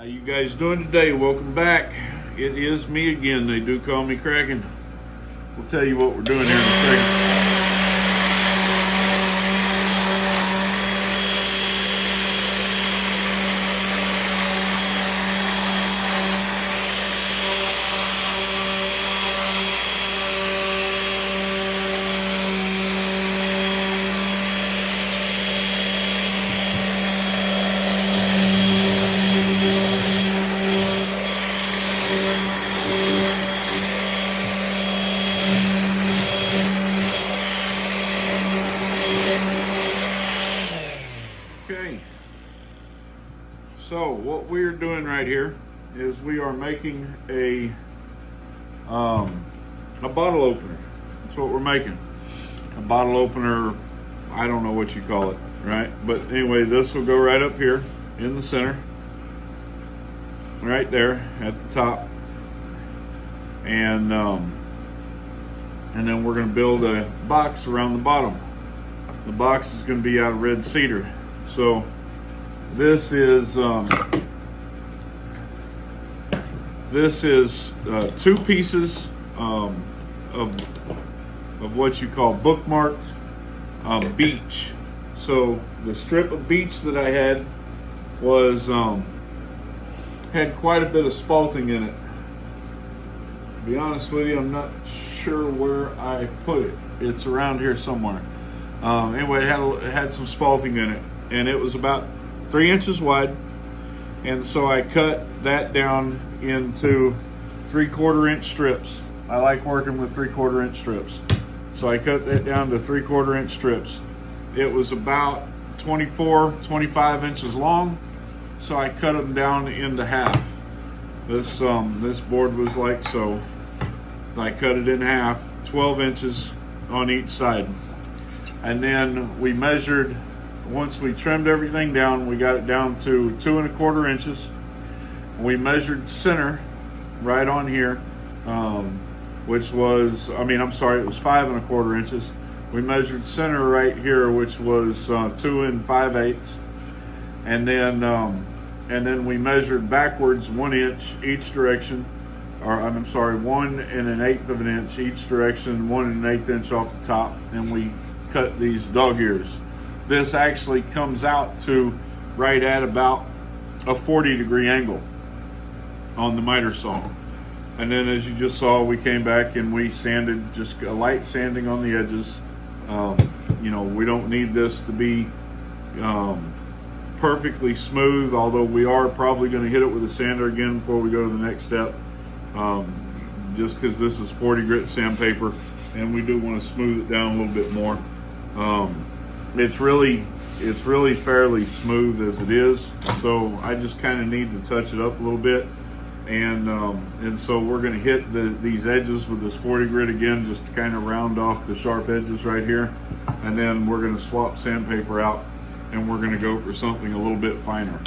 How you guys doing today? Welcome back. It is me again. They do call me Kraken. We'll tell you what we're doing here in a second. Okay, so what we're doing right here is we are making a bottle opener. That's what we're making. A bottle opener, I don't know what you call it, right? But anyway, this will go right up here in the center, right there at the top, and then we're going to build a box around the bottom. The box is going to be out of red cedar. So this is two pieces of what you call bookmarked beech. So the strip of beech that I had was had quite a bit of spalting in it. To be honest with you, I'm not sure where I put it. It's around here somewhere. Anyway, it had some spalting in it, and it was about 3 inches wide. And so I cut that down into 3/4 inch strips. I like working with 3/4 inch strips. So I cut that down to 3/4 inch strips. It was about 24-25 inches long. So I cut them down into half. This board was like so. I cut it in half, 12 inches on each side. And then we measured, once we trimmed everything down, we got it down to 2 1/4 inches. We measured center right on here, which was, it was 5 1/4 inches. We measured center right here, which was 2 5/8. And then we measured backwards 1 inch each direction, 1 1/8 of an inch each direction, 1 1/8 inch off the top, and we cut these dog ears. This actually comes out to right at about a 40-degree angle on the miter saw. And then, as you just saw, we came back and we sanded, just a light sanding on the edges. We don't need this to be perfectly smooth, although we are probably going to hit it with a sander again before we go to the next step, just because this is 40 grit sandpaper and we do want to smooth it down a little bit more. It's really fairly smooth as it is, so I just kind of need to touch it up a little bit, and so we're going to hit these edges with this 40 grit again, just to kind of round off the sharp edges right here, and then we're going to swap sandpaper out and we're going to go for something a little bit finer.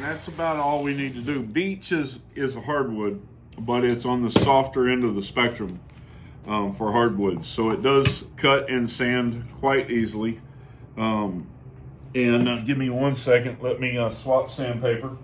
That's about all we need to do. Beech is a hardwood, but it's on the softer end of the spectrum for hardwoods. So it does cut and sand quite easily. Give me 1 second. Let me swap sandpaper.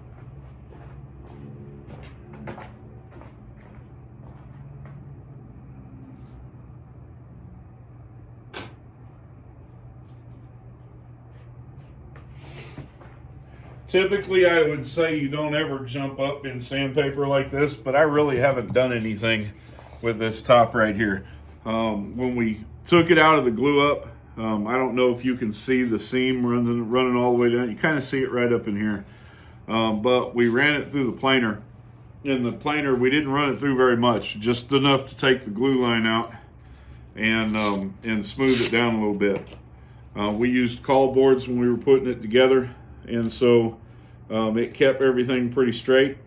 Typically, I would say you don't ever jump up in sandpaper like this, but I really haven't done anything with this top right here. When we took it out of the glue up, I don't know if you can see the seam running all the way down. You kind of see it right up in here. But we ran it through the planer. In the planer, we didn't run it through very much, just enough to take the glue line out and smooth it down a little bit. We used call boards when we were putting it together, and so it kept everything pretty straight.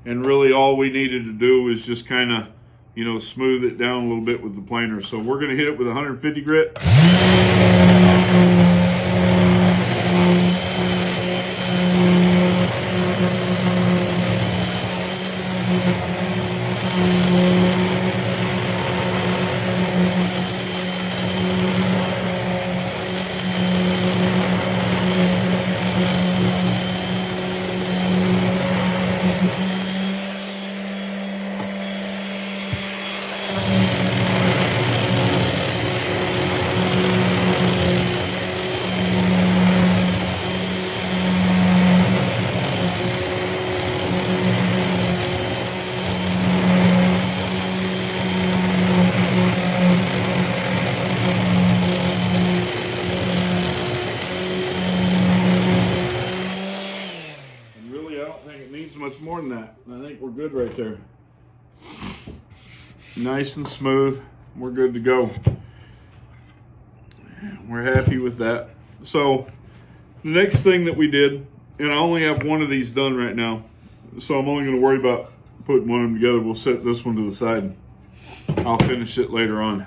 And really all we needed to do was just kind of, you know, smooth it down a little bit with the planer. So we're going to hit it with 150 grit. Much more than that. I think we're good right there. Nice and smooth. We're good to go. We're happy with that. So the next thing that we did, and I only have one of these done right now, so I'm only going to worry about putting one of them together. We'll set this one to the side. I'll finish it later on.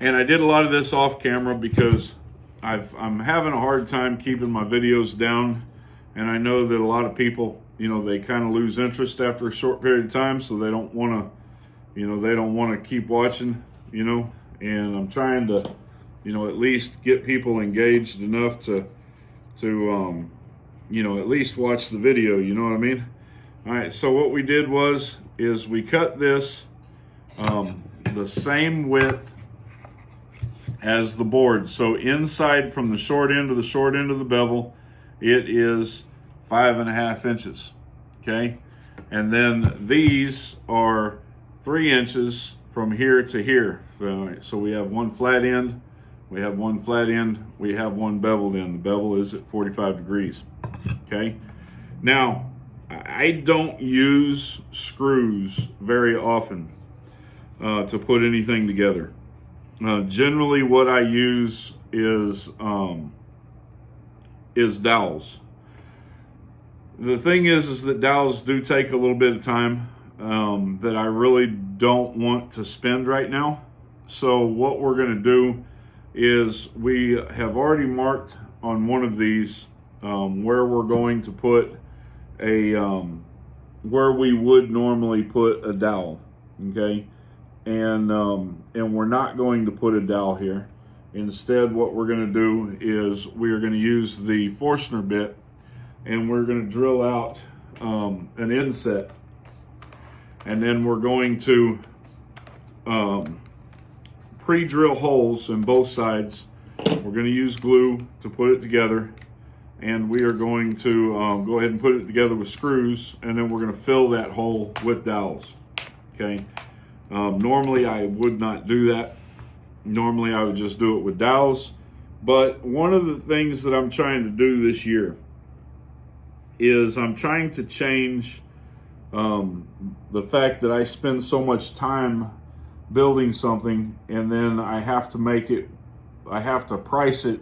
And I did a lot of this off camera because I'm having a hard time keeping my videos down, and I know that a lot of people, you know, they kind of lose interest after a short period of time, so they don't want to, you know, they don't want to keep watching, you know, and I'm trying to, you know, at least get people engaged enough to you know, at least watch the video, you know what I mean? All right, so what we did is we cut this the same width as the board. So inside from the short end to the short end of the bevel, it is 5.5 inches, okay? And then these are 3 inches from here to here. So we have one flat end, we have one flat end, we have one beveled end. The bevel is at 45 degrees, okay? Now, I don't use screws very often to put anything together. Generally what I use is dowels. The thing is that dowels do take a little bit of time that I really don't want to spend right now. So what we're going to do is we have already marked on one of these where we're going to put a where we would normally put a dowel, okay? And we're not going to put a dowel here. Instead, what we're going to do is we are going to use the Forstner bit, and we're going to drill out an inset, and then we're going to pre-drill holes in both sides. We're going to use glue to put it together, and we are going to go ahead and put it together with screws, and then we're going to fill that hole with dowels, okay? Normally I would not do that. Normally I would just do it with dowels, but one of the things that I'm trying to do this year is I'm trying to change the fact that I spend so much time building something, and then I have to price it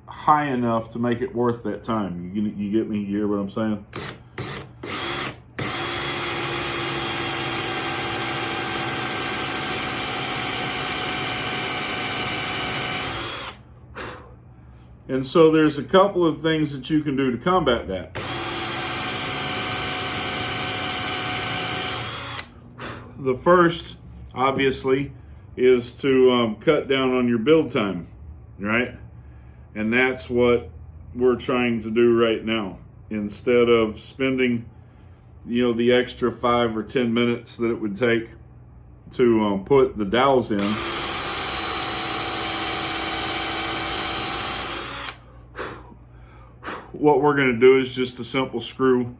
high enough to make it worth that time. You get me? You hear what I'm saying? And so there's a couple of things that you can do to combat that. The first, obviously, is to cut down on your build time, right? And that's what we're trying to do right now. Instead of spending, you know, the extra 5 or 10 minutes that it would take to put the dowels in, what we're going to do is just a simple screw,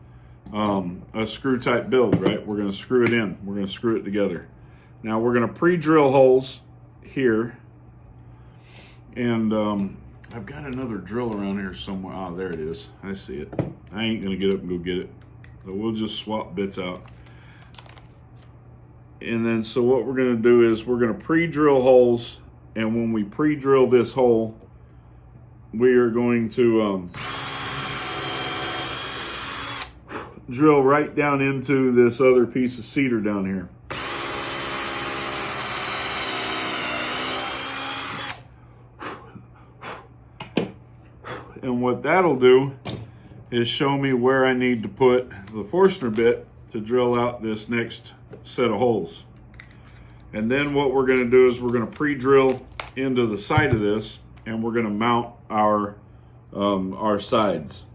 a screw type build, right? We're going to screw it in. We're going to screw it together. Now we're going to pre-drill holes here, and I've got another drill around here somewhere. Oh, there it is. I see it. I ain't going to get up and go get it. So we'll just swap bits out. And then so what we're going to do is we're going to pre-drill holes, and when we pre-drill this hole, we are going to drill right down into this other piece of cedar down here. And what that'll do is show me where I need to put the Forstner bit to drill out this next set of holes. And then what we're going to do is we're going to pre-drill into the side of this, and we're going to mount our sides.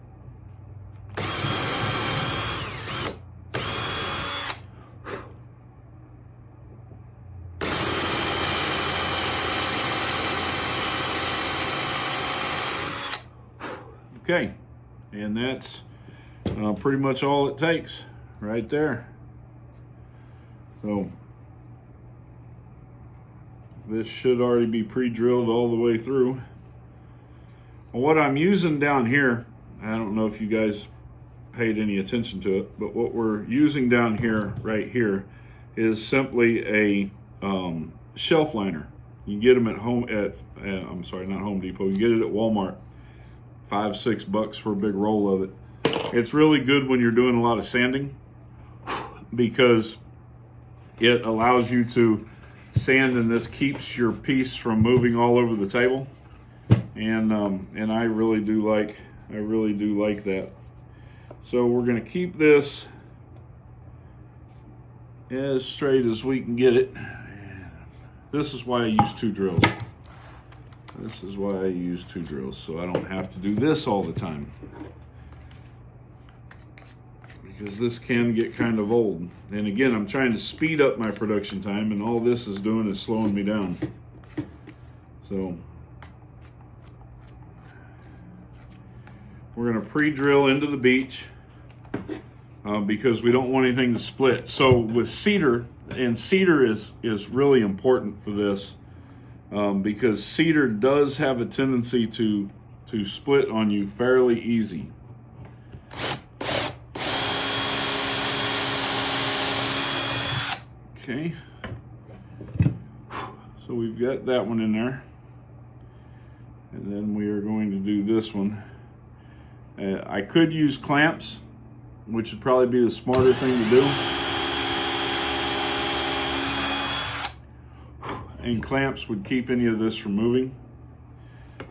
Okay, and that's pretty much all it takes right there. So this should already be pre-drilled all the way through. What I'm using down here, I don't know if you guys paid any attention to it, but what we're using down here, right here, is simply a shelf liner. You can get them at home I'm sorry, not Home Depot. You can get it at Walmart. $5-6 for a big roll of it. It's really good when you're doing a lot of sanding because it allows you to sand, and this keeps your piece from moving all over the table. And I really do like that. So we're gonna keep this as straight as we can get it. This is why I use 2 drills. This is why I use 2 drills, so I don't have to do this all the time. Because this can get kind of old. And again, I'm trying to speed up my production time, and all this is doing is slowing me down. So we're gonna pre-drill into the beech because we don't want anything to split. So with cedar, and cedar is really important for this, because cedar does have a tendency to split on you fairly easy. Okay, so we've got that one in there, and then we are going to do this one. I could use clamps, which would probably be the smarter thing to do. And clamps would keep any of this from moving.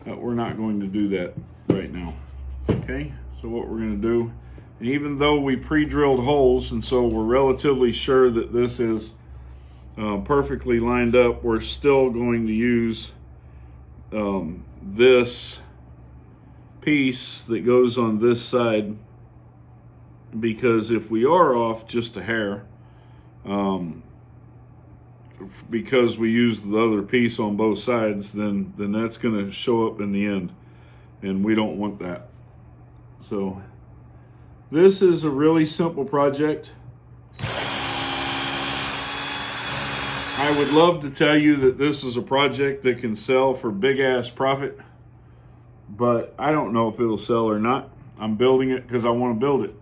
But we're not going to do that right now. Okay, so what we're going to do, and even though we pre-drilled holes, and so we're relatively sure that this is perfectly lined up, we're still going to use this piece that goes on this side, because if we are off just a hair, because we use the other piece on both sides, then that's going to show up in the end, and we don't want that. So this is a really simple project. I would love to tell you that this is a project that can sell for big ass profit, but I don't know if it'll sell or not. I'm building it because I want to build it.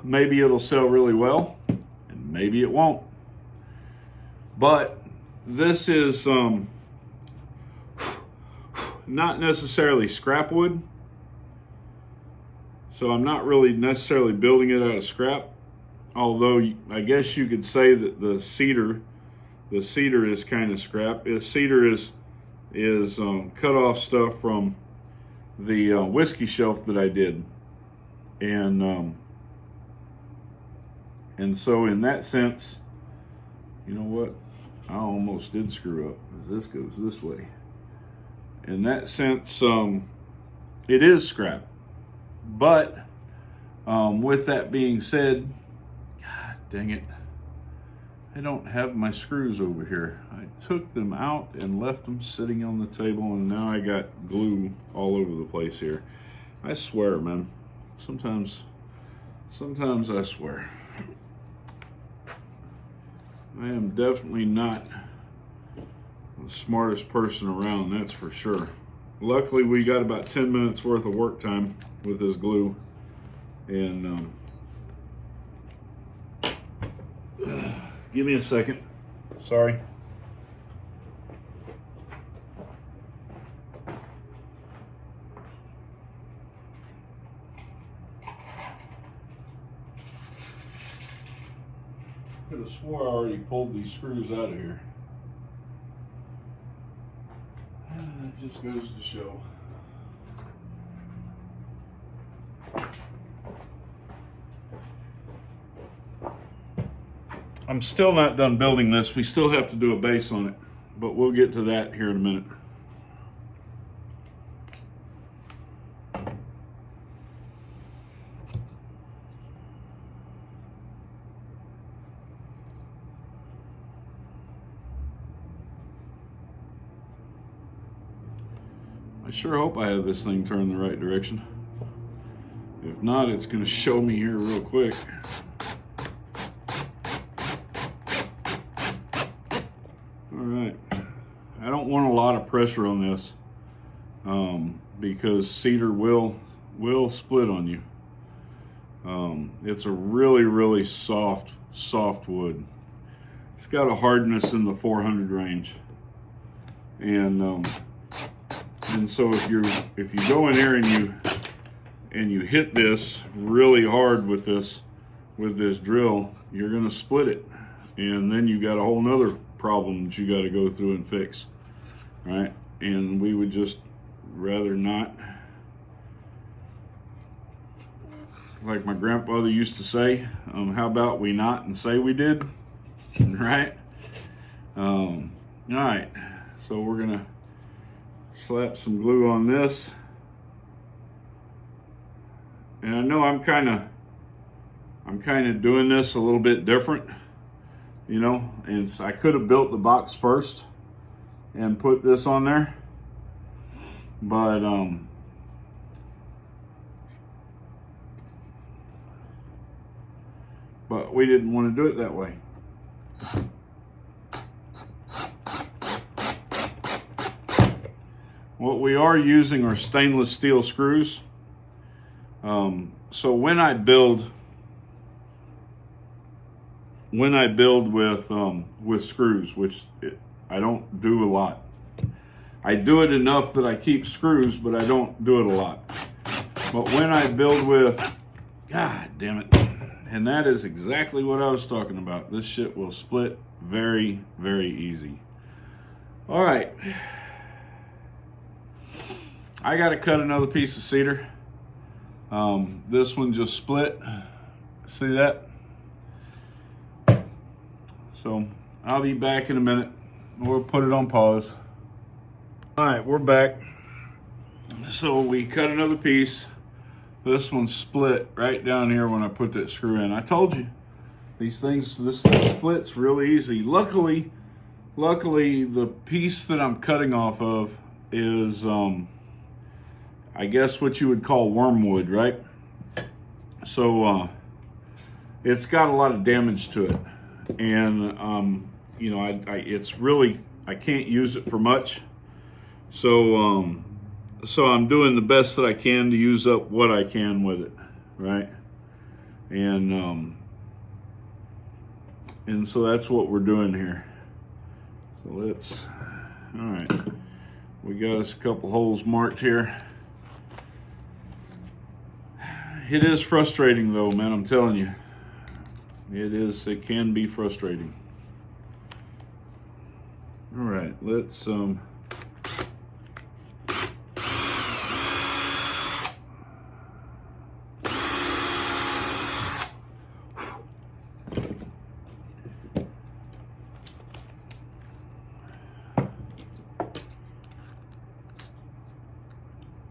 Maybe it'll sell really well, and maybe it won't. But this is not necessarily scrap wood, so I'm not really necessarily building it out of scrap. Although I guess you could say that the cedar is kind of scrap. Cedar is cut off stuff from the whiskey shelf that I did, and so in that sense, you know what? I almost did screw up, because this goes this way. In that sense, it is scrap. But with that being said, God dang it, I don't have my screws over here. I took them out and left them sitting on the table, and now I got glue all over the place here. I swear, man. Sometimes I swear. I am definitely not the smartest person around, that's for sure. Luckily, we got about 10 minutes worth of work time with this glue, and give me a second. Sorry. Could could have swore I already pulled these screws out of here. That just goes to show. I'm still not done building this. We still have to do a base on it, but we'll get to that here in a minute. I sure hope I have this thing turned the right direction. If not, it's going to show me here real quick. Alright, I don't want a lot of pressure on this because cedar will split on you. It's a really soft wood. It's got a hardness in the 400 range, and so if you go in there and you hit this really hard with this drill, you're gonna split it, and then you got a whole nother problem that you got to go through and fix, right? And we would just rather not. Like my grandfather used to say, how about we not and say we did, right? All right, so we're gonna slap some glue on this, and I know I'm kind of doing this a little bit different, you know, and so I could have built the box first and put this on there, but we didn't want to do it that way. What we are using are stainless steel screws. So when I build with screws, which I don't do a lot. I do it enough that I keep screws, but I don't do it a lot. But when I build with, God damn it, and that is exactly what I was talking about. This shit will split very easy. All right. I got to cut another piece of cedar. This one just split. See that? So I'll be back in a minute. We'll put it on pause. All right, we're back. So we cut another piece. This one split right down here when I put that screw in. I told you, these things, this stuff splits really easy. Luckily, the piece that I'm cutting off of is, I guess what you would call wormwood, right? So it's got a lot of damage to it, and you know, it's really, I can't use it for much. So so I'm doing the best that I can to use up what I can with it, right? And so that's what we're doing here. So let's, all right, we got us a couple holes marked here. It is frustrating though, man, I'm telling you. It can be frustrating. All right, let's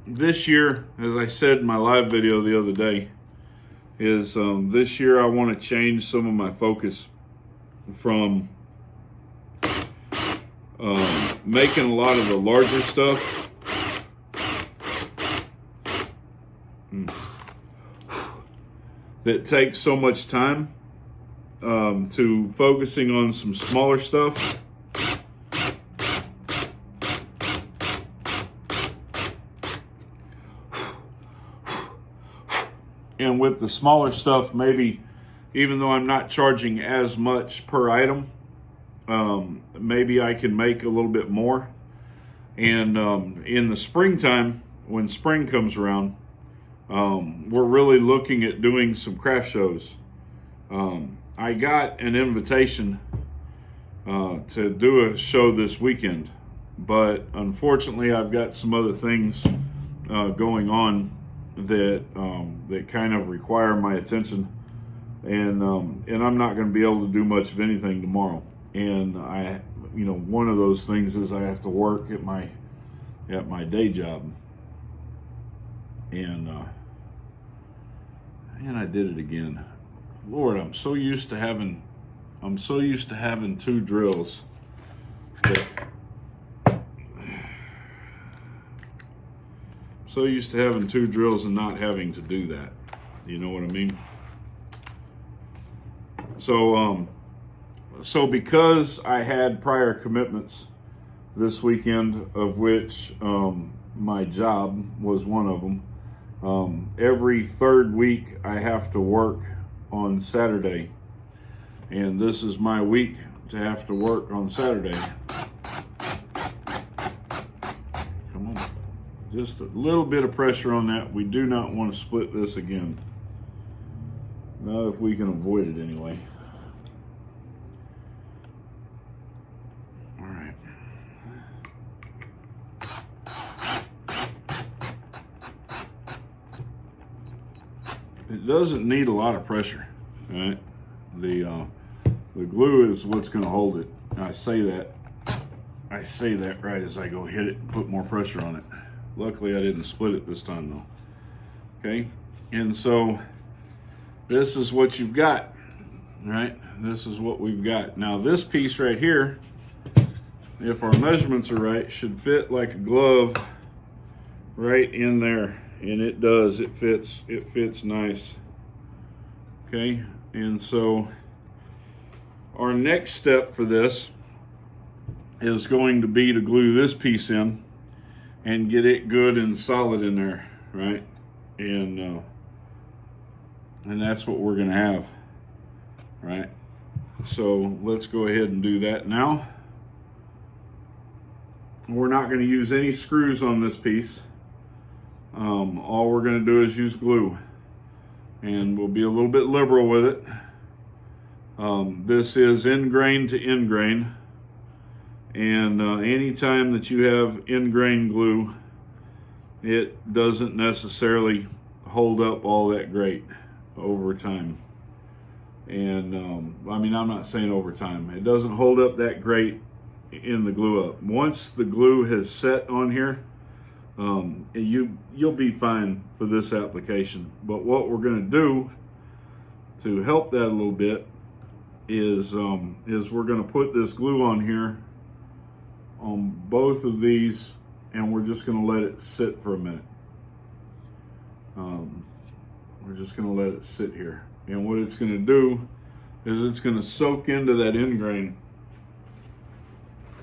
this year, as I said in my live video the other day, is this year I want to change some of my focus from making a lot of the larger stuff that takes so much time to focusing on some smaller stuff. And with the smaller stuff, maybe even though I'm not charging as much per item, maybe I can make a little bit more. And in the springtime, when spring comes around, we're really looking at doing some craft shows. I got an invitation to do a show this weekend, but unfortunately I've got some other things going on that that kind of require my attention, and I'm not going to be able to do much of anything tomorrow. And one of those things is I have to work at my day job, and I did it again. Lord, I'm so used to having 2 drills that so used to having 2 drills and not having to do that. You know what I mean? So because I had prior commitments this weekend, of which my job was one of them, every 3rd week I have to work on Saturday, and this is my week to have to work on Saturday. Come on, just a little bit of pressure on that. We do not want to split this again, not if we can avoid it anyway. All right. It doesn't need a lot of pressure, right? The glue is what's going to hold it. I say that right as I go hit it and put more pressure on it. Luckily I didn't split it this time though. Okay, and so this is what you've got, right? This is what we've got. Now this piece right here, if our measurements are right, should fit like a glove right in there. And it does, it fits nice. Okay, and so our next step for this is going to be to glue this piece in and get it good and solid in there, right? And that's what we're gonna have, right? So let's go ahead and do that now. We're not gonna use any screws on this piece. All we're going to do is use glue, and we'll be a little bit liberal with it. This is end grain to end grain, and anytime that you have end grain glue, it doesn't necessarily hold up all that great over time. And I'm not saying over time, it doesn't hold up that great in the glue up. Once the glue has set on here, you'll be fine for this application. But what we're going to do to help that a little bit is we're going to put this glue on here on both of these, and we're just going to let it sit for a minute. We're just going to let it sit here, and what it's going to do is it's going to soak into that end grain,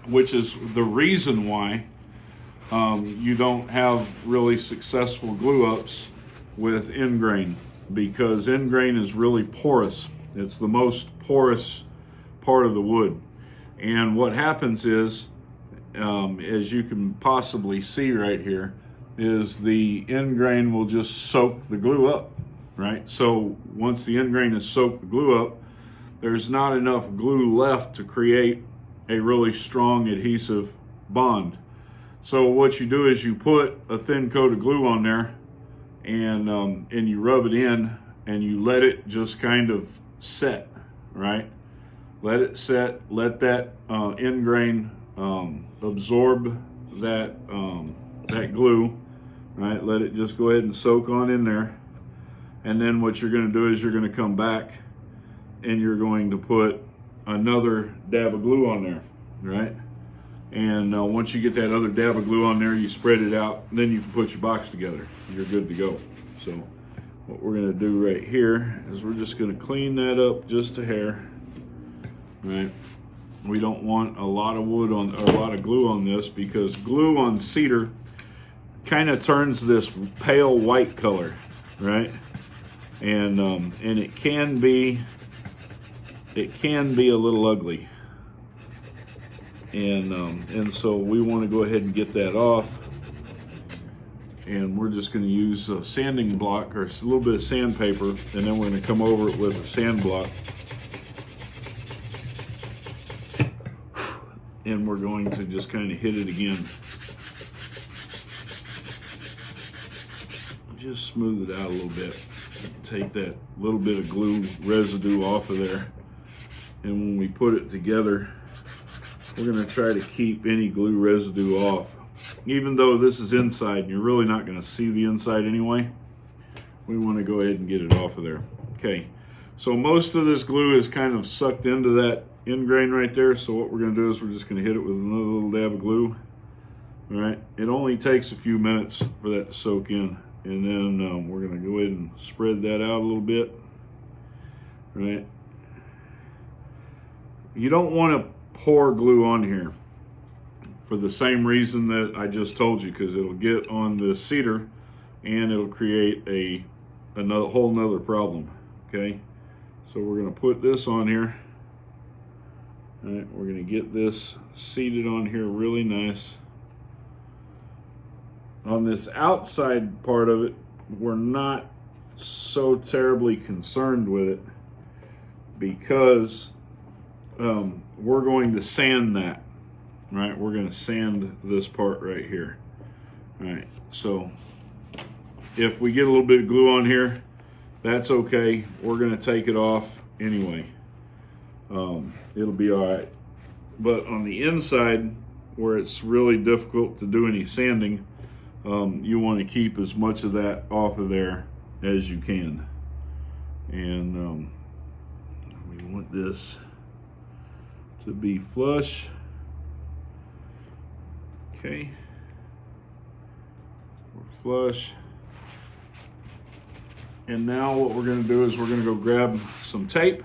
which is the reason why you don't have really successful glue ups with end grain, because end grain is really porous. It's the most porous part of the wood. And what happens is, as you can possibly see right here, is the end grain will just soak the glue up, right? So once the end grain has soaked the glue up, there's not enough glue left to create a really strong adhesive bond. So what you do is you put a thin coat of glue on there, and you rub it in, and you let it just kind of set, right? Let it set, let that end grain absorb that glue, right? Let it just go ahead and soak on in there. And then what you're going to do is you're going to come back and you're going to put another dab of glue on there, right? And once you get that other dab of glue on there, you spread it out, then you can put your box together. You're good to go. So what we're going to do right here is we're just going to clean that up just a hair, right? We don't want a lot of wood on, or a lot of glue on this, because glue on cedar kind of turns this pale white color, right? And it can be a little ugly. And so we want to go ahead and get that off, and we're just going to use a sanding block or a little bit of sandpaper, and then we're going to come over it with a sand block and we're going to just kind of hit it again. Just smooth it out a little bit. Take that little bit of glue residue off of there. And when we put it together, we're going to try to keep any glue residue off. Even though this is inside, and you're really not going to see the inside anyway, we want to go ahead and get it off of there. Okay, so most of this glue is kind of sucked into that end grain right there. So what we're going to do is we're just going to hit it with another little dab of glue. All right, it only takes a few minutes for that to soak in. And then we're going to go ahead and spread that out a little bit. All right. You don't want to pour glue on here for the same reason that I just told you, because it'll get on the cedar and it'll create a whole nother problem. Okay, so we're going to put this on here. All right, we're going to get this seated on here really nice. On this outside part of it, we're not so terribly concerned with it, because we're going to sand that, right? We're going to sand this part right here. All right, so if we get a little bit of glue on here, that's okay. We're going to take it off anyway. It'll be all right. But on the inside, where it's really difficult to do any sanding, you want to keep as much of that off of there as you can. And we want this to be flush. Okay, we're flush. And now what we're going to do is we're going to go grab some tape.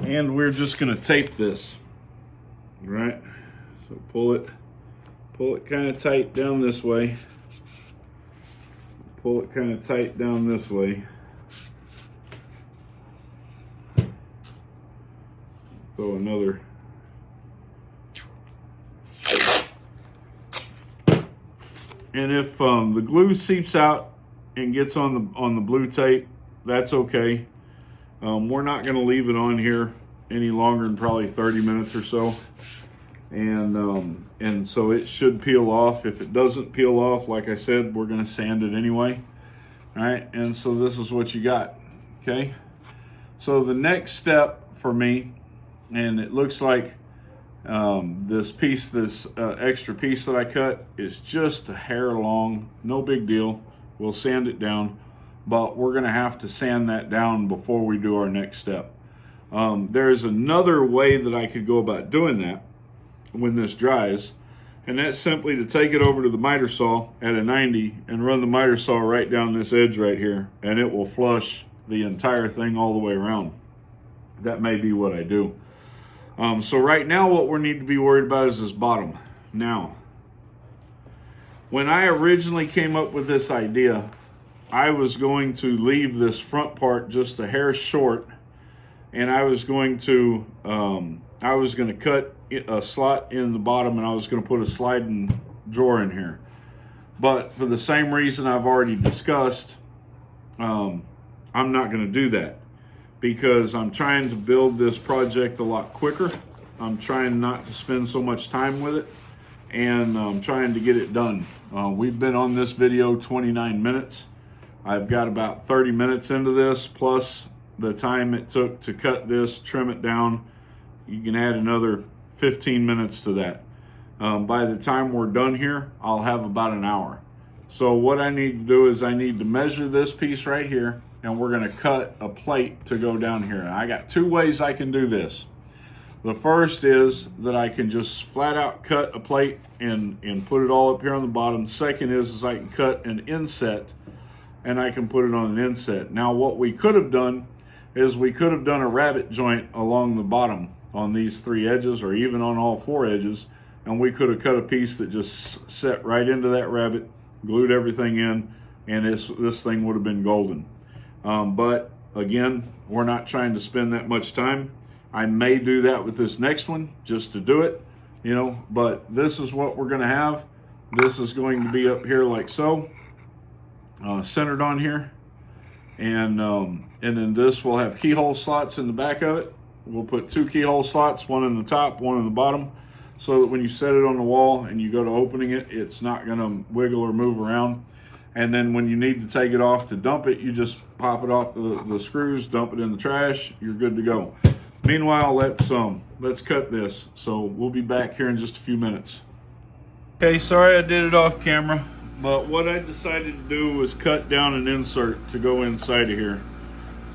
And we're just going to tape this, right? So pull it kind of tight down this way. Pull it kind of tight down this way. Throw another. And if the glue seeps out and gets on the blue tape, that's okay. We're not going to leave it on here any longer than probably 30 minutes or so. And so it should peel off. If it doesn't peel off, like I said, we're going to sand it anyway. All right, and so this is what you got. Okay, so the next step for me, and it looks like this extra piece that I cut is just a hair long, no big deal. We'll sand it down, but we're going to have to sand that down before we do our next step. There's another way that I could go about doing that when this dries, and that's simply to take it over to the miter saw at a 90 and run the miter saw right down this edge right here, and it will flush the entire thing all the way around. That may be what I do. So right now what we need to be worried about is this bottom. Now, when I originally came up with this idea, I was going to leave this front part just a hair short, and I was going to cut a slot in the bottom, and I was going to put a sliding drawer in here. But for the same reason I've already discussed, I'm not going to do that, because I'm trying to build this project a lot quicker. I'm trying not to spend so much time with it, and I'm trying to get it done. We've been on this video 29 minutes. I've got about 30 minutes into this, plus the time it took to cut this, trim it down. You can add another 15 minutes to that. By the time we're done here, I'll have about an hour. So what I need to do is I need to measure this piece right here, and we're going to cut a plate to go down here. And I got two ways I can do this. The first is that I can just flat out cut a plate and put it all up here on the bottom. Second is I can cut an inset and I can put it on an inset. Now what we could have done is we could have done a rabbet joint along the bottom on these three edges, or even on all four edges, and we could have cut a piece that just set right into that rabbet, glued everything in, and this thing would have been golden. But again, we're not trying to spend that much time. I may do that with this next one just to do it, you know, but this is what we're going to have. This is going to be up here like so, centered on here. And then this will have keyhole slots in the back of it. We'll put 2 keyhole slots, one in the top, one in the bottom, so that when you set it on the wall and you go to opening it, it's not going to wiggle or move around. And then when you need to take it off to dump it, you just pop it off the screws, dump it in the trash, you're good to go. Meanwhile, let's cut this. So we'll be back here in just a few minutes. Okay, sorry I did it off camera, but what I decided to do was cut down an insert to go inside of here.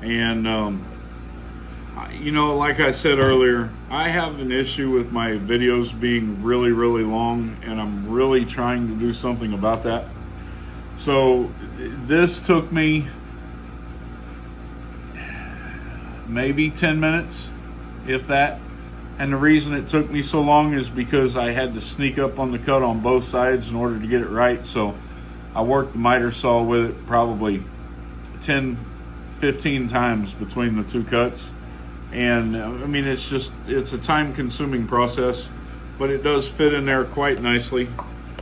And you know, like I said earlier, I have an issue with my videos being really, really long, and I'm really trying to do something about that. So this took me maybe 10 minutes, if that. And the reason it took me so long is because I had to sneak up on the cut on both sides in order to get it right. So I worked the miter saw with it probably 10, 15 times between the 2 cuts. And I mean, it's a time consuming process, but it does fit in there quite nicely.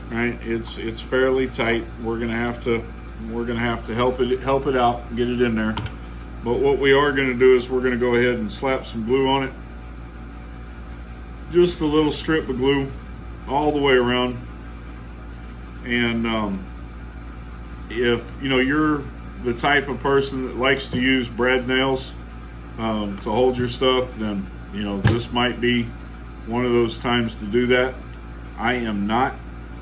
Right, it's fairly tight. We're gonna have to help it out and get it in there. But what we are gonna do is we're gonna go ahead and slap some glue on it. Just a little strip of glue all the way around. And if you know you're the type of person that likes to use brad nails to hold your stuff, then you know this might be one of those times to do that. I am not.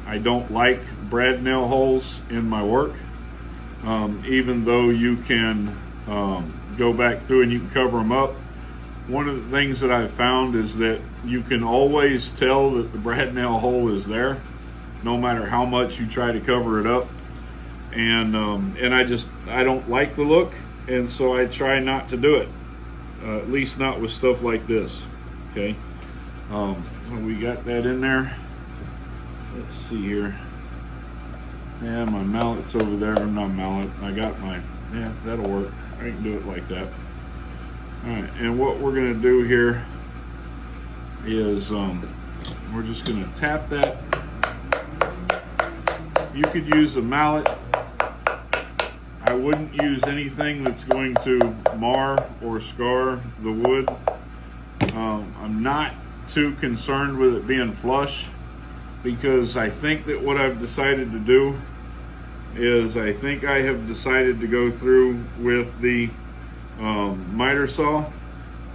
I don't like brad nail holes in my work, even though you can go back through and you can cover them up. One of the things that I've found is that you can always tell that the brad nail hole is there, no matter how much you try to cover it up. And I don't like the look, and so I try not to do it, at least not with stuff like this. Okay, so we got that in there. Let's see here. Yeah, my mallet's over there. Not mallet. I got my, yeah, that'll work. I can do it like that. All right, and what we're gonna do here is we're just gonna tap that. You could use a mallet. I wouldn't use anything that's going to mar or scar the wood. I'm not too concerned with it being flush, because I think that what I've decided to do is I think I have decided to go through with the miter saw,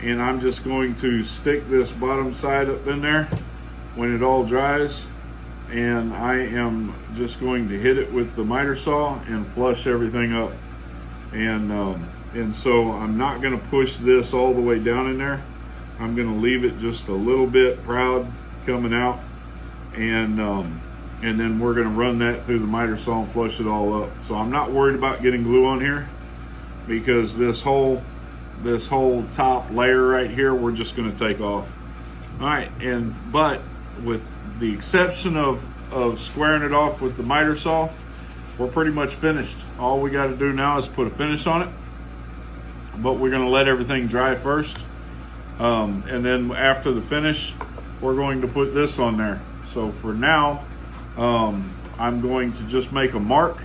and I'm just going to stick this bottom side up in there when it all dries, and I am just going to hit it with the miter saw and flush everything up. And so I'm not going to push this all the way down in there. I'm going to leave it just a little bit proud coming out. And then we're going to run that through the miter saw and flush it all up. So I'm not worried about getting glue on here, because this whole top layer right here we're just going to take off. All right, but with the exception of squaring it off with the miter saw, we're pretty much finished. All we got to do now is put a finish on it, but we're going to let everything dry first, and then after the finish we're going to put this on there. So for now, I'm going to just make a mark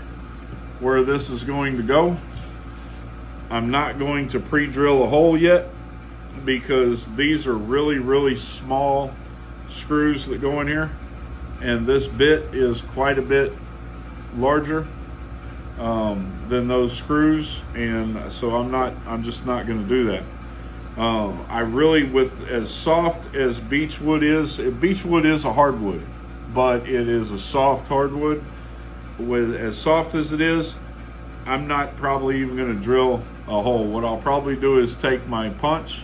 where this is going to go. I'm not going to pre-drill a hole yet, because these are really, really small screws that go in here, and this bit is quite a bit larger than those screws, and so I'm just not going to do that. I really, with as soft as beechwood is a hardwood, but it is a soft hardwood. With as soft as it is, I'm not probably even going to drill a hole. What I'll probably do is take my punch.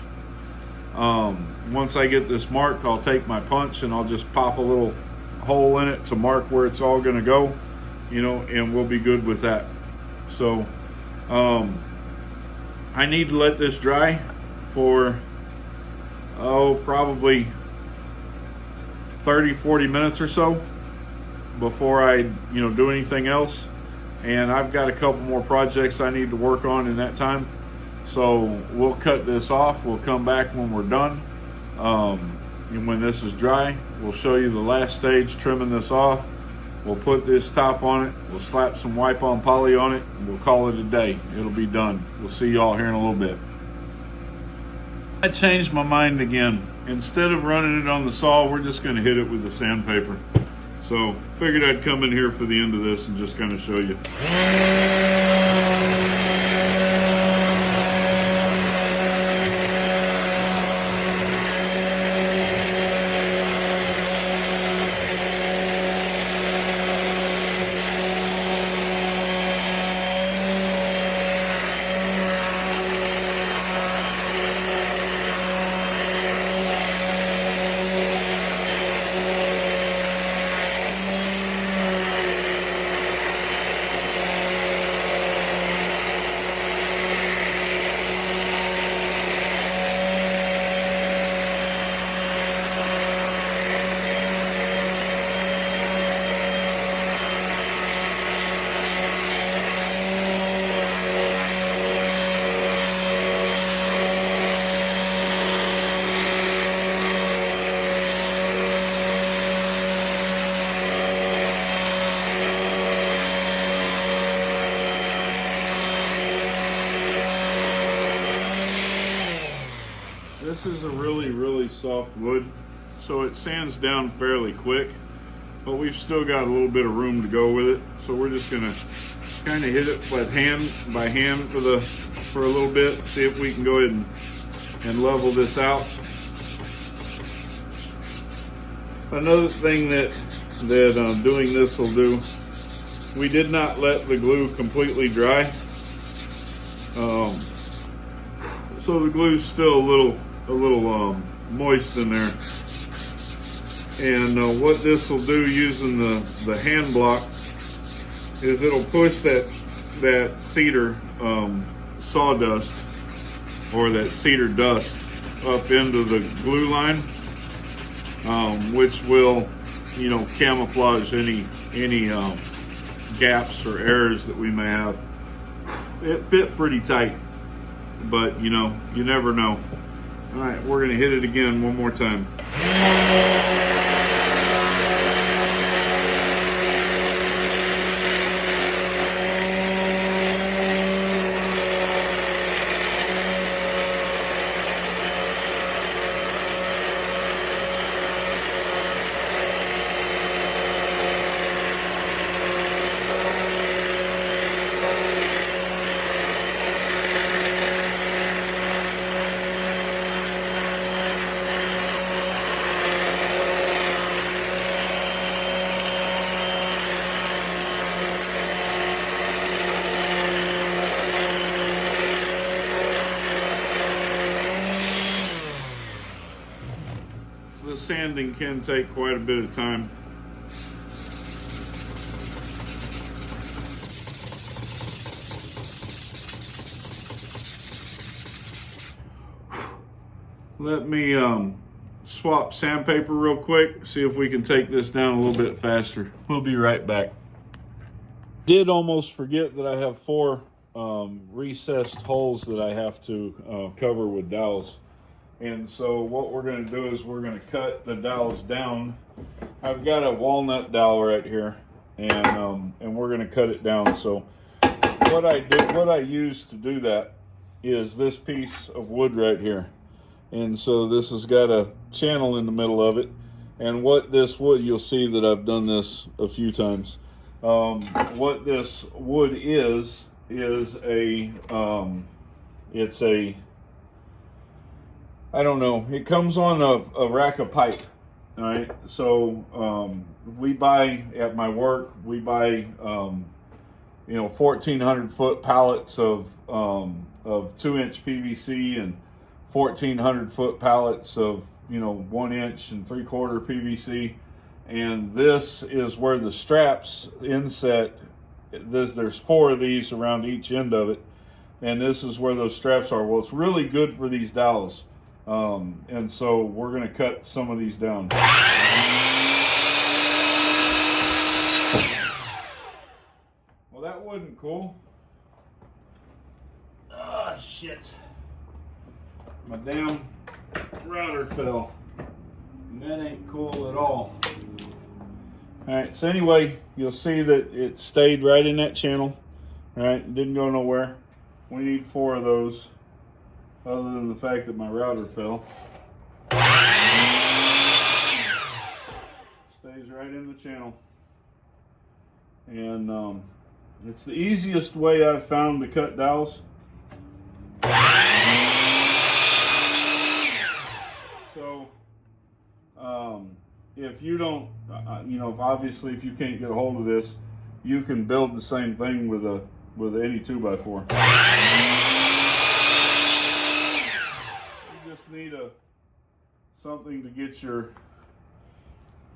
Once I get this marked, I'll take my punch and I'll just pop a little hole in it to mark where it's all going to go, you know, and we'll be good with that. So I need to let this dry for probably 30-40 minutes or so before I do anything else. And I've got a couple more projects I need to work on in that time, So we'll cut this off. We'll come back when we're done. And when this is dry, we'll show you the last stage, trimming this off. We'll put this top on it. We'll slap some wipe-on poly on it, and we'll call it a day. It'll be done. We'll see y'all here in a little bit. I changed my mind again. Instead of running it on the saw, we're just going to hit it with the sandpaper. So figured I'd come in here for the end of this and just kind of show you. This is a really soft wood, so it sands down fairly quick, but we've still got a little bit of room to go with it. So we're just gonna kind of hit it by hand for a little bit, see if we can go ahead and level this out. Another thing that doing this will do, we did not let the glue completely dry, so the glue's still a little moist in there. And what this will do using the hand block is it'll push that cedar sawdust or that cedar dust up into the glue line, which will, you know, camouflage any gaps or errors that we may have. It fit pretty tight, but you know, you never know. All right, we're gonna hit it again one more time. The sanding can take quite a bit of time. Let me swap sandpaper real quick, see if we can take this down a little bit faster. We'll be right back. Did almost forget that I have 4 recessed holes that I have to cover with dowels. And so what we're going to do is we're going to cut the dowels down. I've got a walnut dowel right here, and we're going to cut it down. So what I use to do that is this piece of wood right here. And so this has got a channel in the middle of it. And what this wood, you'll see that I've done this a few times. What this wood is a, it's a, I don't know, it comes on a rack of pipe. All right, so we buy at my work, we buy, you know, 1,400 foot pallets of 2-inch PVC and 1,400 foot pallets of, you know, 1 inch and 3/4 PVC. And this is where the straps inset, there's 4 of these around each end of it. And this is where those straps are. Well, it's really good for these dowels. And so we're going to cut some of these down. Well, that wasn't cool. shit. My damn router fell. And that ain't cool at all. Alright, so anyway, you'll see that it stayed right in that channel. Alright, didn't go nowhere. We need 4 of those, other than the fact that my router fell. Stays right in the channel. And it's the easiest way I've found to cut dowels. So, if you don't, you know, obviously if you can't get a hold of this, you can build the same thing with any 2x4. You just need something to get your,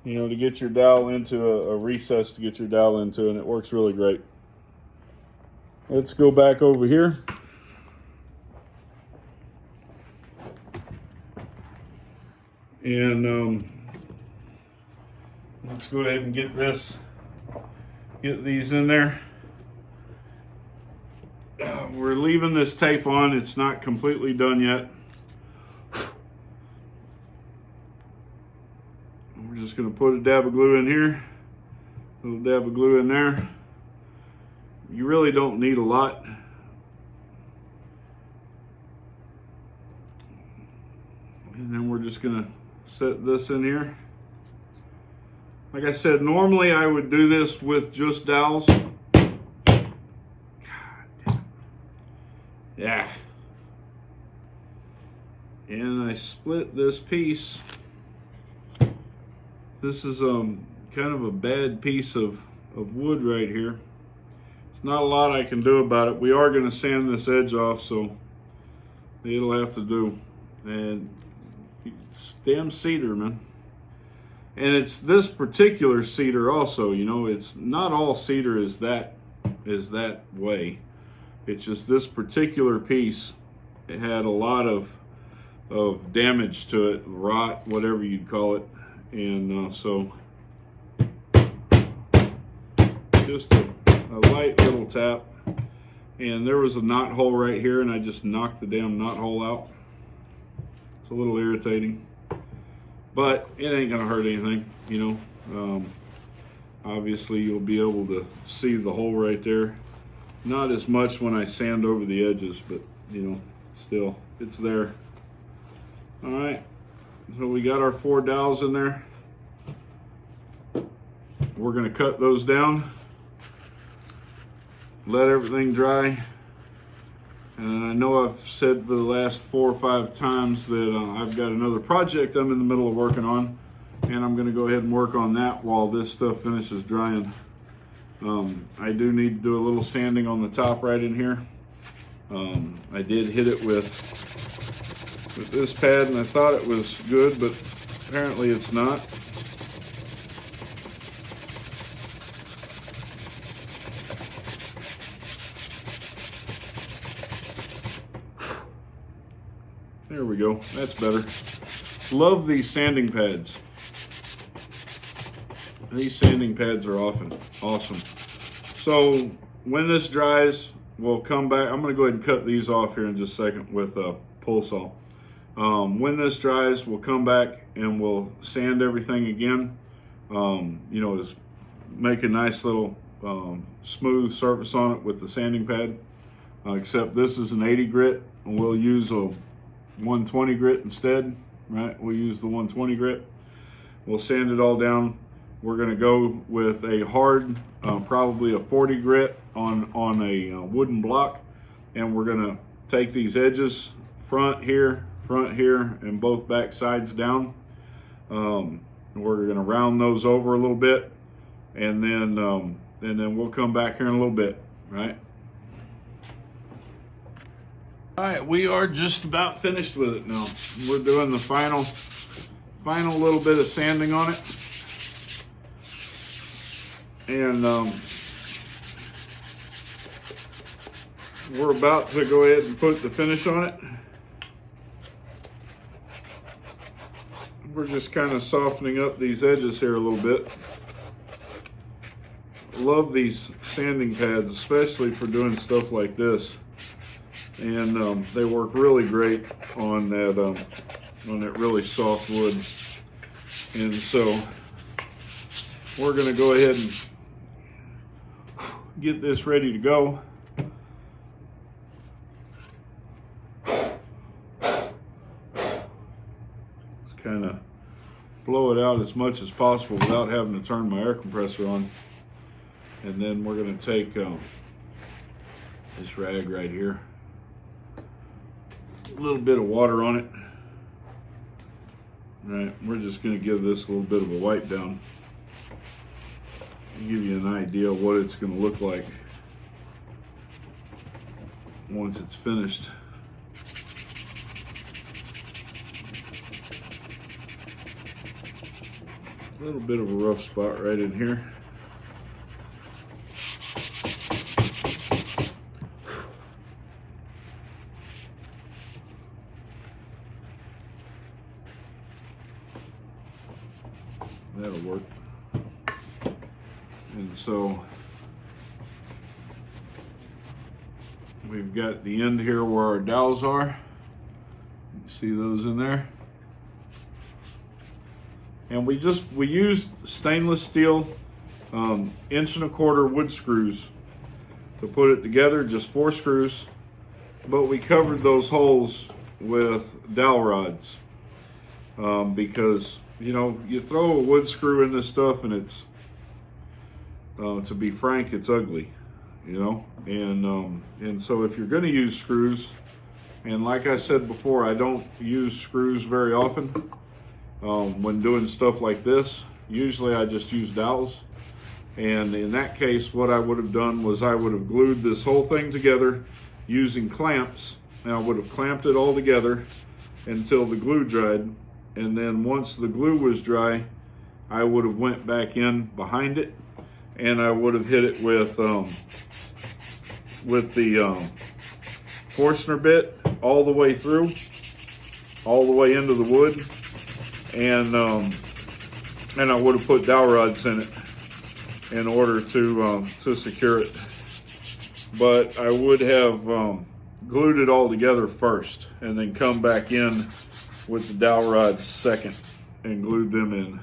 you know, to get your dowel into a recess to get your dowel into, and it works really great. Let's go back over here. And let's go ahead and get these in there. We're leaving this tape on. It's not completely done yet. We're just going to put a dab of glue in here, a little dab of glue in there. You really don't need a lot. And then we're just going to set this in here. Like I said, normally I would do this with just dowels. God damn. Yeah. And I split this piece. This is kind of a bad piece of wood right here. There's not a lot I can do about it. We are going to sand this edge off, so it'll have to do. And it's damn cedar, man. And it's this particular cedar also, you know, it's not all cedar is that way. It's just this particular piece, it had a lot of damage to it, rot, whatever you'd call it. And so just a light little tap. And there was a knot hole right here, and I just knocked the damn knot hole out. It's a little irritating. But it ain't gonna hurt anything, you know. Obviously you'll be able to see the hole right there. Not as much when I sand over the edges, but you know, still, it's there. All right, so we got our 4 dowels in there. We're gonna cut those down, let everything dry. And I know I've said for the last 4 or 5 times that I've got another project I'm in the middle of working on, and I'm going to go ahead and work on that while this stuff finishes drying. I do need to do a little sanding on the top right in here. I did hit it with this pad, and I thought it was good, but apparently it's not. There we go, that's better. Love these sanding pads. These sanding pads are awesome. So when this dries, we'll come back. I'm gonna go ahead and cut these off here in just a second with a pull saw. When this dries, we'll come back and we'll sand everything again. You know, just make a nice little smooth surface on it with the sanding pad. Except this is an 80 grit, and we'll use a 120 grit instead, right? We'll use the 120 grit. We'll sand it all down. We're gonna go with a hard, probably a 40 grit on a wooden block, and we're gonna take these edges, front here, and both back sides down. We're gonna round those over a little bit, and then we'll come back here in a little bit, right? All right, we are just about finished with it now. We're doing the final little bit of sanding on it. And we're about to go ahead and put the finish on it. We're just kind of softening up these edges here a little bit. Love these sanding pads, especially for doing stuff like this. and they work really great on that really soft wood. And so we're going to go ahead and get this ready to go. Just kind of blow it out as much as possible without having to turn my air compressor on. And then we're going to take this rag right here, a little bit of water on it. All right, we're just going to give this a little bit of a wipe down, give you an idea of what it's going to look like once it's finished. A little bit of a rough spot right in here. That'll work. And so we've got the end here where our dowels are. You can see those in there. And we used stainless steel 1 1/4" wood screws to put it together, just 4 screws. But we covered those holes with dowel rods because, you know, you throw a wood screw in this stuff and it's, to be frank, it's ugly, you know. And so if you're going to use screws, and like I said before, I don't use screws very often when doing stuff like this. Usually I just use dowels. And in that case, what I would have done was I would have glued this whole thing together using clamps. And I would have clamped it all together until the glue dried. And then once the glue was dry, I would have went back in behind it and I would have hit it with the Forstner bit all the way through, all the way into the wood. And I would have put dowel rods in it in order to secure it. But I would have glued it all together first and then come back in with the dowel rods second and glued them in.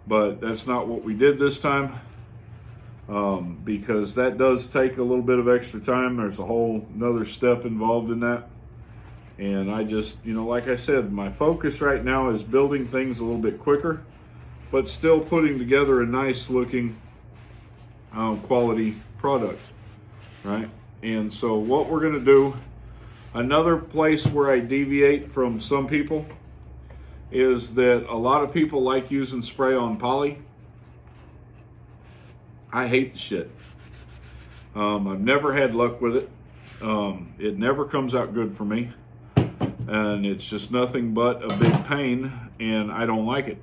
But that's not what we did this time because that does take a little bit of extra time. There's a whole another step involved in that. And I just, you know, like I said, my focus right now is building things a little bit quicker, but still putting together a nice looking quality product, right? And so what we're going to do, another place where I deviate from some people is that a lot of people like using spray on poly. I hate the shit. I've never had luck with it. It never comes out good for me. And it's just nothing but a big pain, and I don't like it.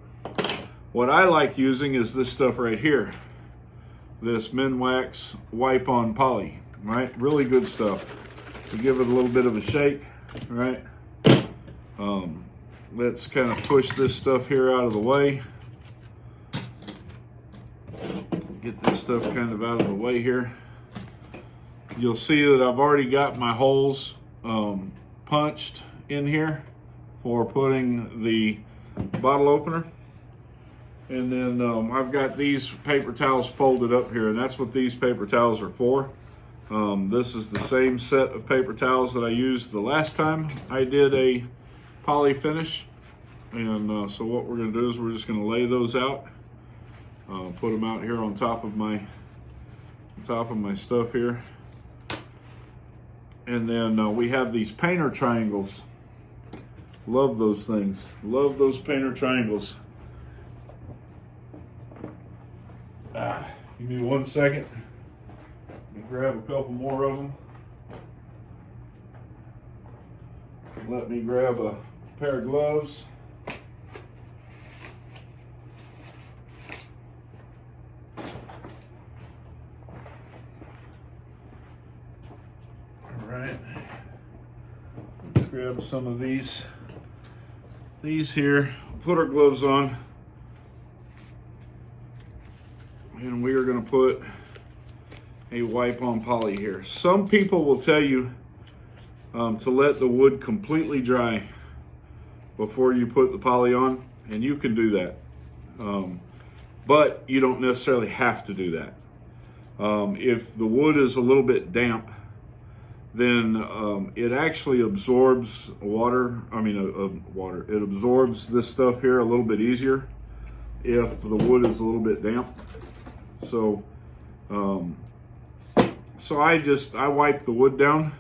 What I like using is this stuff right here. This Minwax Wipe On Poly, right? Really good stuff. To give it a little bit of a shake, right? Let's kind of push this stuff here out of the way. Get this stuff kind of out of the way here. You'll see that I've already got my holes punched in here for putting the bottle opener. And then I've got these paper towels folded up here, and that's what these paper towels are for. This is the same set of paper towels that I used the last time I did a poly finish. And so what we're going to do is we're just going to lay those out, put them out here on top of my stuff here. And then we have these painter triangles. Love those things. Love those painter triangles. Give me 1 second. Let me grab a couple more of them. Let me grab a pair of gloves. All right. Let's grab some of these here. Put our gloves on. And we are going to put a Wipe On Poly here. Some people will tell you to let the wood completely dry before you put the poly on, and you can do that. But you don't necessarily have to do that. If the wood is a little bit damp, then it actually absorbs water. It absorbs this stuff here a little bit easier if the wood is a little bit damp. So, I wipe the wood down,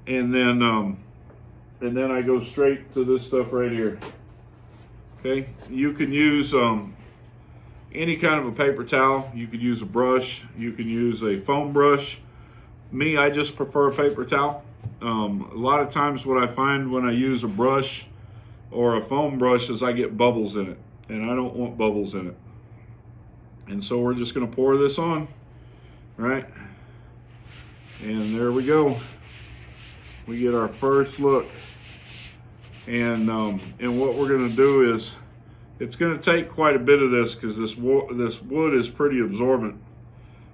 and then I go straight to this stuff right here. Okay, you can use any kind of a paper towel. You could use a brush. You can use a foam brush. Me, I just prefer a paper towel. A lot of times what I find when I use a brush or a foam brush is I get bubbles in it, and I don't want bubbles in it. And so we're just gonna pour this on, right? And there we go. We get our first look. And what we're gonna do is, it's gonna take quite a bit of this because this wood is pretty absorbent.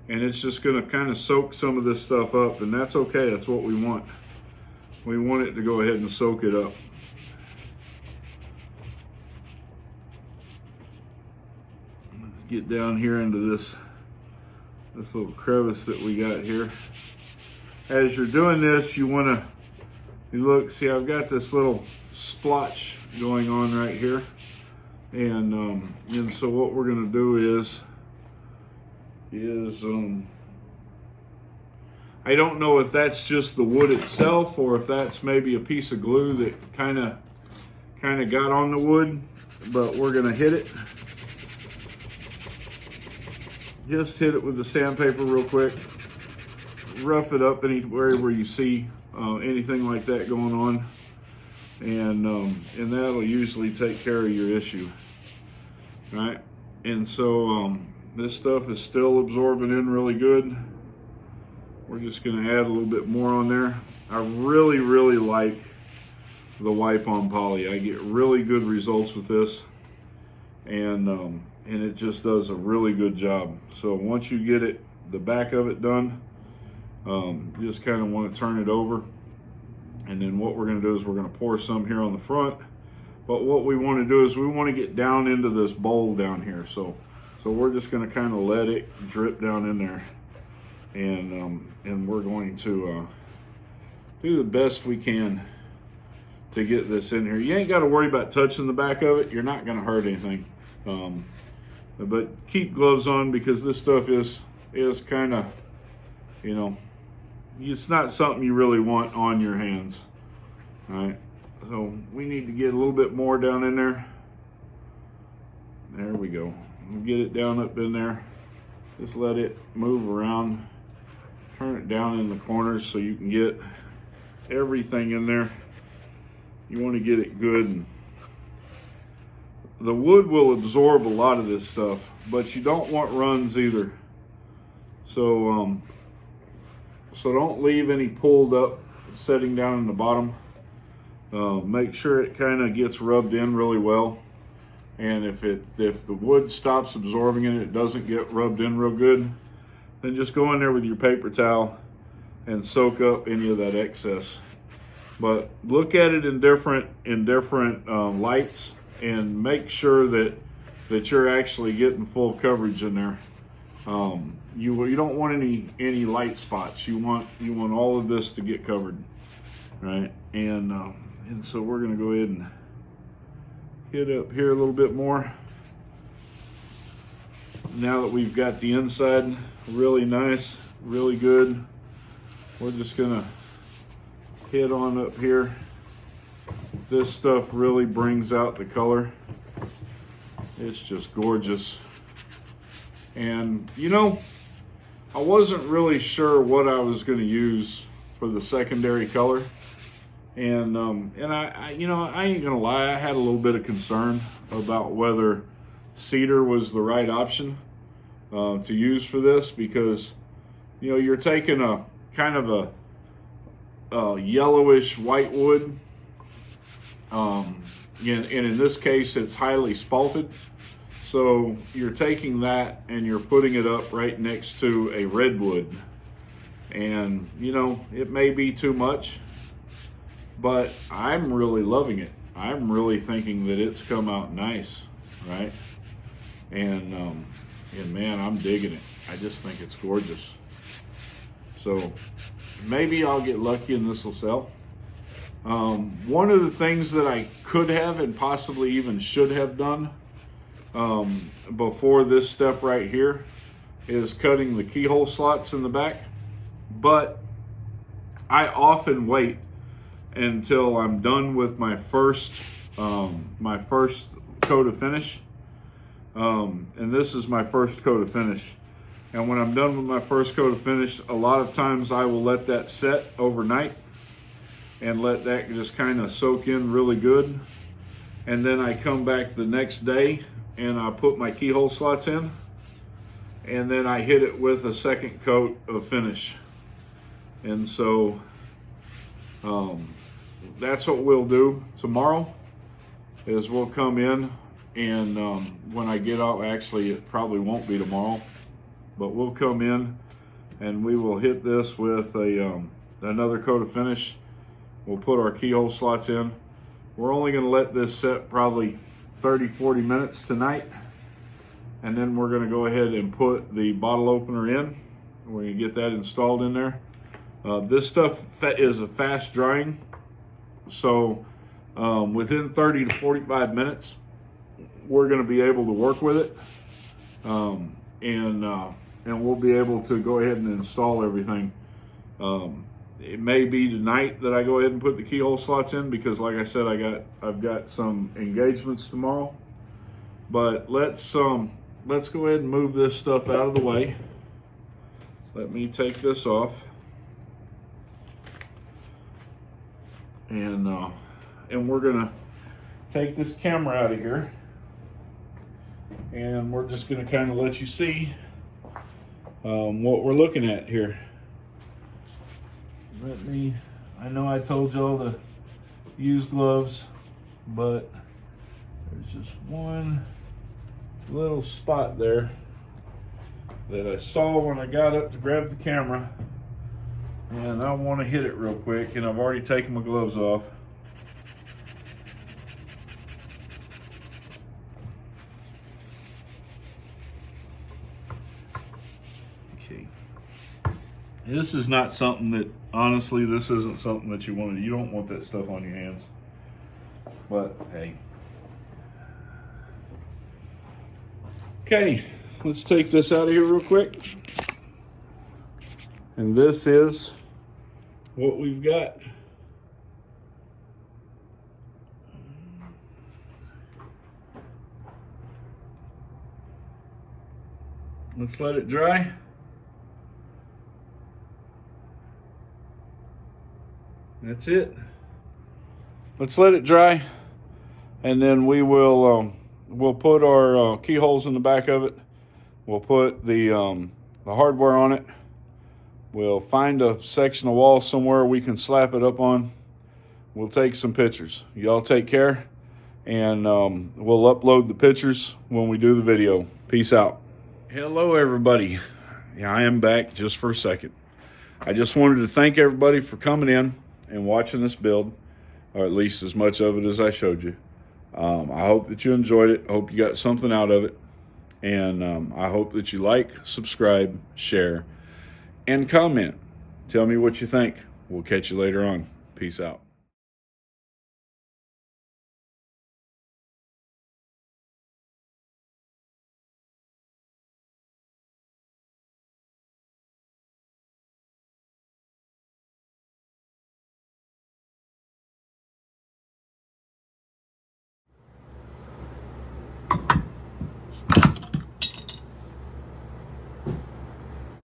And it's just gonna kind of soak some of this stuff up, and that's okay, that's what we want. We want it to go ahead and soak it up. Let's get down here into this little crevice that we got here. As you're doing this, you look, see, I've got this little splotch going on right here. And so what we're gonna do is I don't know if that's just the wood itself or if that's maybe a piece of glue that kind of got on the wood, but we're gonna hit it. Just hit it with the sandpaper real quick. Rough it up anywhere where you see anything like that going on, and that'll usually take care of your issue, right? And so this stuff is still absorbing in really good. We're just gonna add a little bit more on there. I really, really like the wipe-on poly. I get really good results with this, and it just does a really good job. So once you get the back of it done, you just kind of want to turn it over, and then what we're going to do is we're going to pour some here on the front. But what we want to do is we want to get down into this bowl down here. So we're just going to kind of let it drip down in there, and we're going to do the best we can to get this in here. You ain't got to worry about touching the back of it. You're not going to hurt anything. But keep gloves on, because this stuff is kind of, it's not something you really want on your hands. All right, so we need to get a little bit more down in there. There we go. We'll get it down up in there. Just let it move around. Turn it down in the corners so you can get everything in there. You want to get it good. And the wood will absorb a lot of this stuff, but you don't want runs either. So don't leave any pulled up setting down in the bottom. Make sure it kind of gets rubbed in really well. And if the wood stops absorbing it, it doesn't get rubbed in real good, then just go in there with your paper towel and soak up any of that excess. But look at it in different lights, and make sure that you're actually getting full coverage in there. You don't want any light spots. You want all of this to get covered, right? And so we're gonna go ahead and hit up here a little bit more. Now that we've got the inside really nice, really good, we're just gonna hit on up here. This stuff really brings out the color. It's just gorgeous. And I wasn't really sure what I was going to use for the secondary color, and I ain't gonna lie, I had a little bit of concern about whether cedar was the right option to use for this, because you're taking a kind of a yellowish white wood, and in this case it's highly spalted. So you're taking that and you're putting it up right next to a redwood, and it may be too much, but I'm really loving it. I'm really thinking that it's come out nice, right? And man, I'm digging it. I just think it's gorgeous. So maybe I'll get lucky and this will sell. One of the things that I could have and possibly even should have done before this step right here is cutting the keyhole slots in the back. But I often wait until I'm done with my first coat of finish. And this is my first coat of finish. And when I'm done with my first coat of finish, a lot of times I will let that set overnight and let that just kind of soak in really good. And then I come back the next day and I put my keyhole slots in, and then I hit it with a second coat of finish. And so that's what we'll do tomorrow, is we'll come in and when I get out, actually it probably won't be tomorrow, but we'll come in and we will hit this with another coat of finish. We'll put our keyhole slots in. We're only going to let this set probably 30-40 minutes tonight, and then we're going to go ahead and put the bottle opener in. We're going to get that installed in there. This stuff is a fast drying, so within 30 to 45 minutes we're going to be able to work with it, and we'll be able to go ahead and install everything. It may be tonight that I go ahead and put the keyhole slots in, because like I said, I've got some engagements tomorrow. But let's go ahead and move this stuff out of the way. Let me take this off. And we're gonna take this camera out of here, and we're just gonna kind of let you see what we're looking at here. I know I told y'all to use gloves, but there's just one little spot there that I saw when I got up to grab the camera, and I want to hit it real quick, and I've already taken my gloves off. Okay. This is not something that, honestly, this isn't something that you don't want that stuff on your hands. But hey. Okay, let's take this out of here real quick. And this is what we've got. Let's let it dry. That's it. Let's let it dry, and then we will we'll put our keyholes in the back of it. We'll put the hardware on it. We'll find a section of wall somewhere we can slap it up on. We'll take some pictures. Y'all take care, and we'll upload the pictures when we do the video. Peace out. Hello, everybody. Yeah, I am back just for a second. I just wanted to thank everybody for coming in and watching this build, or at least as much of it as I showed you. I hope that you enjoyed it. I hope you got something out of it. And I hope that you like, subscribe, share, and comment. Tell me what you think. We'll catch you later on. Peace out.